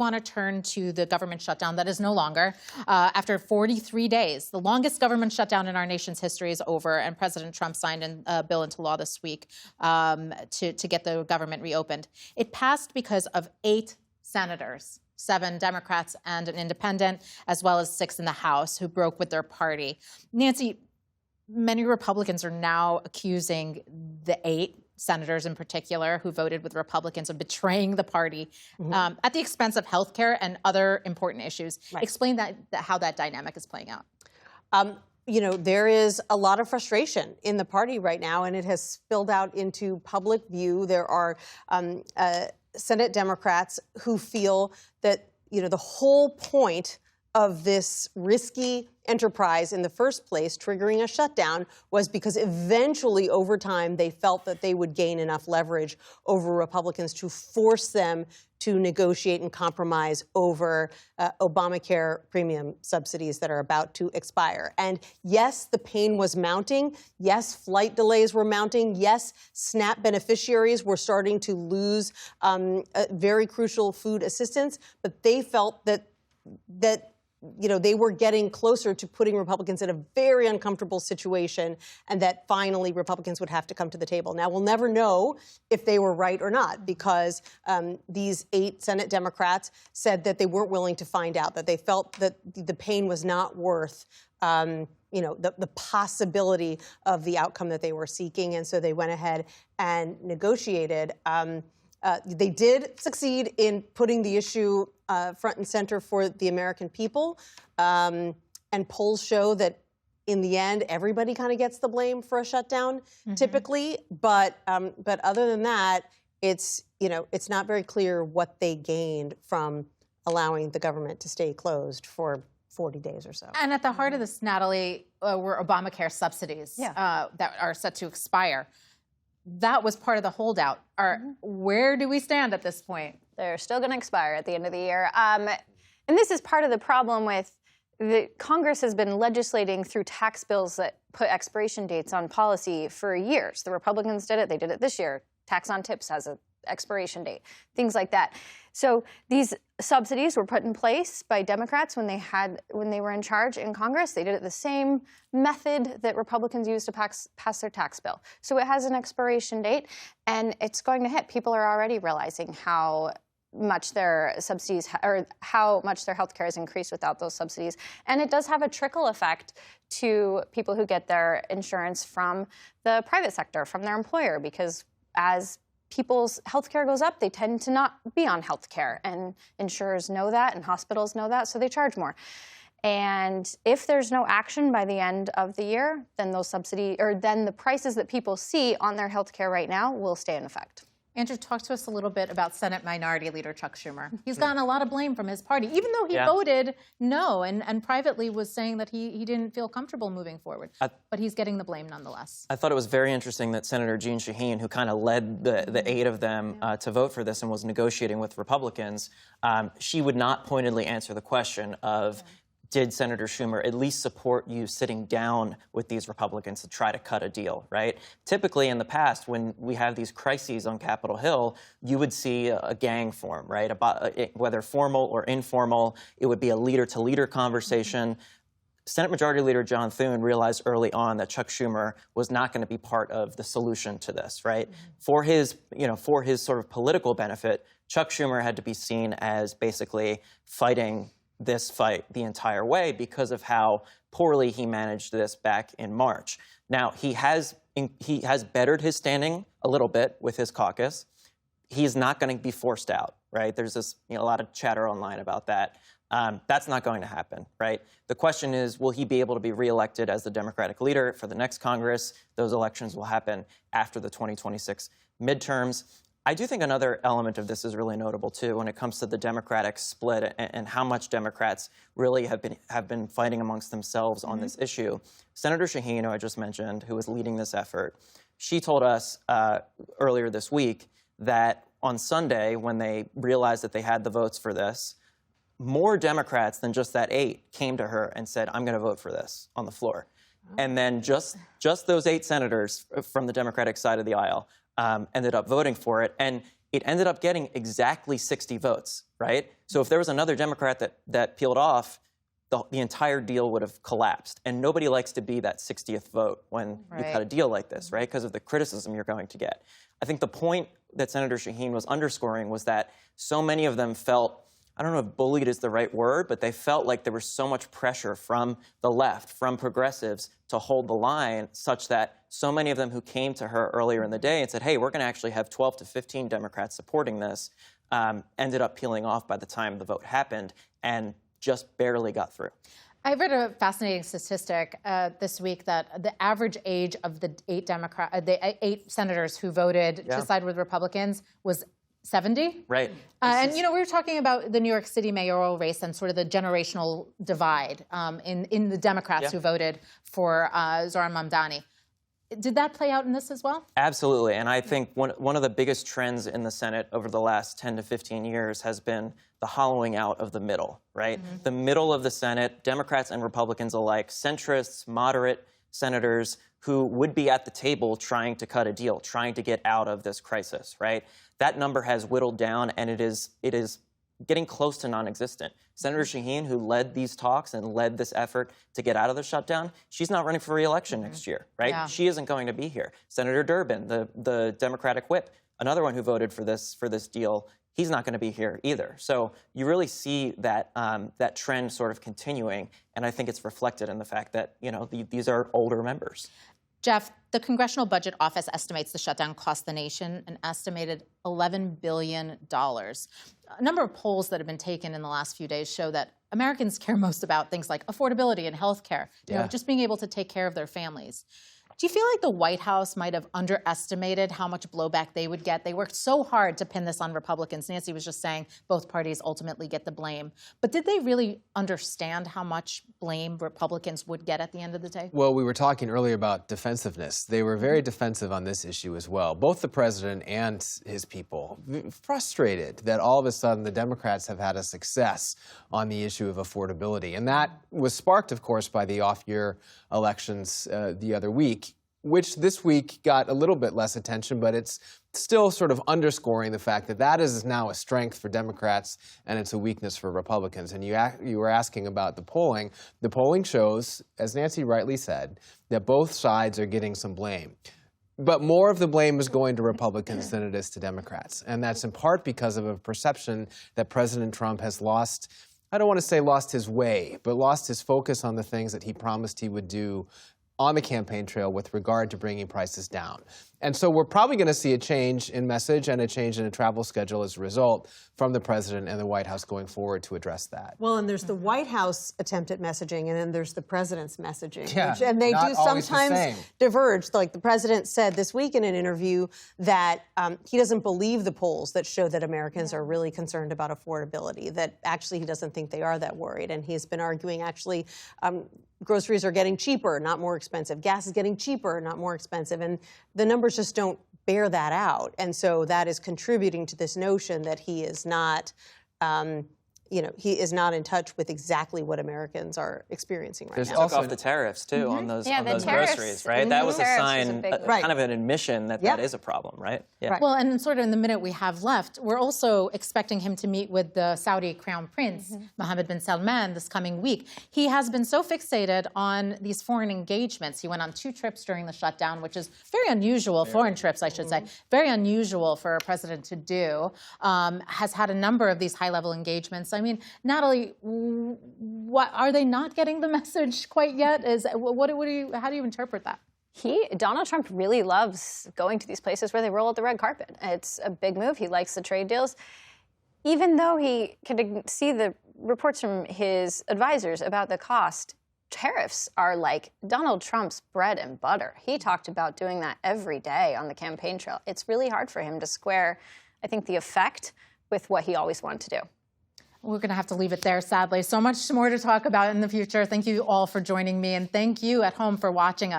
want to turn to the government shutdown that is no longer. After 43 days, the longest government shutdown in our nation's history is over, and President Trump signed a bill into law this week to get the government reopened. It passed because of 8 senators, 7 Democrats and an independent, as well as 6 in the House, who broke with their party. Nancy, many Republicans are now accusing the 8 senators in particular who voted with Republicans of betraying the party at the expense of health care and other important issues. Right. Explain how that dynamic is playing out. You know, there is a lot of frustration in the party right now, and it has spilled out into public view. There are Senate Democrats who feel that, you know, the whole point of this risky enterprise in the first place, triggering a shutdown, was because eventually over time they felt that they would gain enough leverage over Republicans to force them to negotiate and compromise over Obamacare premium subsidies that are about to expire. And yes, the pain was mounting. Yes, flight delays were mounting. Yes, SNAP beneficiaries were starting to lose very crucial food assistance. But they felt that you know, they were getting closer to putting Republicans in a very uncomfortable situation, and that finally Republicans would have to come to the table. Now, we'll never know if they were right or not, because these 8 Senate Democrats said that they weren't willing to find out, that they felt that the pain was not worth you know, the possibility of the outcome that they were seeking, and so they went ahead and negotiated. They did succeed in putting the issue front and center for the American people. And polls show that in the end, everybody kind of gets the blame for a shutdown, typically. But other than that, it's, you know, it's not very clear what they gained from allowing the government to stay closed for 40 days or so. And at the heart of this, Natalie, were Obamacare subsidies that are set to expire. That was part of the holdout. Where do we stand at this point? They're still going to expire at the end of the year. And this is part of the problem with Congress has been legislating through tax bills that put expiration dates on policy for years. The Republicans did it. They did it this year. Tax on tips has an expiration date, things like that. So these subsidies were put in place by Democrats when they were in charge in Congress. They did it the same method that Republicans used to pass their tax bill. So it has an expiration date, and it's going to hit. People are already realizing how much their subsidies or how much their health care has increased without those subsidies. And it does have a trickle effect to people who get their insurance from the private sector, from their employer, because as people's health care goes up, they tend to not be on health care. And insurers know that, and hospitals know that, so they charge more. And if there's no action by the end of the year, then those then the prices that people see on their health care right now will stay in effect. Andrew, talk to us a little bit about Senate Minority Leader Chuck Schumer. He's gotten a lot of blame from his party, even though he voted no and privately was saying that he didn't feel comfortable moving forward. But he's getting the blame nonetheless. I thought it was very interesting that Senator Jeanne Shaheen, who kind of led the 8 of them to vote for this and was negotiating with Republicans, she would not pointedly answer the question of, did Senator Schumer at least support you sitting down with these Republicans to try to cut a deal, right? Typically in the past, when we have these crises on Capitol Hill, you would see a gang form, right? Whether formal or informal, it would be a leader-to-leader conversation. Senate Majority Leader John Thune realized early on that Chuck Schumer was not going to be part of the solution to this, right? For his sort of political benefit, Chuck Schumer had to be seen as basically fighting this fight the entire way because of how poorly he managed this back in March. Now, he has bettered his standing a little bit with his caucus. He's not going to be forced out, right? There's this, a lot of chatter online about that. That's not going to happen, right? The question is, will he be able to be reelected as the Democratic leader for the next Congress? Those elections will happen after the 2026 midterms. I do think another element of this is really notable, too, when it comes to the Democratic split and how much Democrats really have been fighting amongst themselves on this issue. Senator Shaheen, who I just mentioned, who is leading this effort, she told us earlier this week that on Sunday, when they realized that they had the votes for this, more Democrats than just that 8 came to her and said, I'm going to vote for this on the floor. And then just those 8 senators from the Democratic side of the aisle ended up voting for it. And it ended up getting exactly 60 votes, right? So if there was another Democrat that peeled off, the entire deal would have collapsed. And nobody likes to be that 60th vote when you cut a deal like this, right? Because of the criticism you're going to get. I think the point that Senator Shaheen was underscoring was that so many of them felt, I don't know if bullied is the right word, but they felt like there was so much pressure from the left, from progressives, to hold the line, such that so many of them who came to her earlier in the day and said, hey, we're going to actually have 12 to 15 Democrats supporting this, ended up peeling off by the time the vote happened and just barely got through. I read a fascinating statistic this week that the average age of the eight senators who voted to side with Republicans was 70. Right. And, you know, we were talking about the New York City mayoral race and sort of the generational divide in the Democrats who voted for Zohran Mamdani. Did that play out in this as well? Absolutely. And I think one of the biggest trends in the Senate over the last 10 to 15 years has been the hollowing out of the middle, right? The middle of the Senate, Democrats and Republicans alike, centrists, moderate senators who would be at the table trying to cut a deal, trying to get out of this crisis, right? That number has whittled down, and it is getting close to non-existent. Senator Shaheen, who led these talks and led this effort to get out of the shutdown, she's not running for re-election next year, right? Yeah. She isn't going to be here. Senator Durbin, the Democratic whip, another one who voted for this deal, he's not going to be here either. So you really see that that trend sort of continuing, and I think it's reflected in the fact that, you know, these are older members. Jeff, the Congressional Budget Office estimates the shutdown cost the nation an estimated $11 billion. A number of polls that have been taken in the last few days show that Americans care most about things like affordability and health care, you know, just being able to take care of their families. Do you feel like the White House might have underestimated how much blowback they would get? They worked so hard to pin this on Republicans. Nancy was just saying both parties ultimately get the blame. But did they really understand how much blame Republicans would get at the end of the day? Well, we were talking earlier about defensiveness. They were very defensive on this issue as well. Both the president and his people frustrated that all of a sudden the Democrats have had a success on the issue of affordability. And that was sparked, of course, by the off-year elections the other week, which this week got a little bit less attention, but it's still sort of underscoring the fact that that is now a strength for Democrats and it's a weakness for Republicans. And you were asking about the polling. The polling shows, as Nancy rightly said, that both sides are getting some blame. But more of the blame is going to Republicans than it is to Democrats. And that's in part because of a perception that President Trump has lost, I don't want to say lost his way, but lost his focus on the things that he promised he would do on the campaign trail with regard to bringing prices down. And so we're probably going to see a change in message and a change in a travel schedule as a result from the president and the White House going forward to address that. Well, and there's the White House attempt at messaging, and then there's the president's messaging. Yeah, and they not do always the sometimes same. diverge. Like the president said this week in an interview that he doesn't believe the polls that show that Americans are really concerned about affordability, that actually he doesn't think they are that worried. And he's been arguing actually groceries are getting cheaper, not more expensive. Gas is getting cheaper, not more expensive. And the numbers just don't bear that out. And so that is contributing to this notion that he is not, he is not in touch with exactly what Americans are experiencing right now. Took off the tariffs, too, on those groceries, right? That was a sign, kind of an admission that that is a problem, right? Yeah. Well, and sort of in the minute we have left, we're also expecting him to meet with the Saudi Crown Prince, Mohammed bin Salman, this coming week. He has been so fixated on these foreign engagements. He went on 2 trips during the shutdown, which is very unusual, foreign trips, I should say, very unusual for a president to do, has had a number of these high-level engagements. I mean, Natalie, what are they not getting the message quite yet? How do you interpret that? Donald Trump really loves going to these places where they roll out the red carpet. It's a big move. He likes the trade deals. Even though he can see the reports from his advisors about the cost, tariffs are like Donald Trump's bread and butter. He talked about doing that every day on the campaign trail. It's really hard for him to square, I think, the effect with what he always wanted to do. We're going to have to leave it there, sadly. So much more to talk about in the future. Thank you all for joining me, and thank you at home for watching us.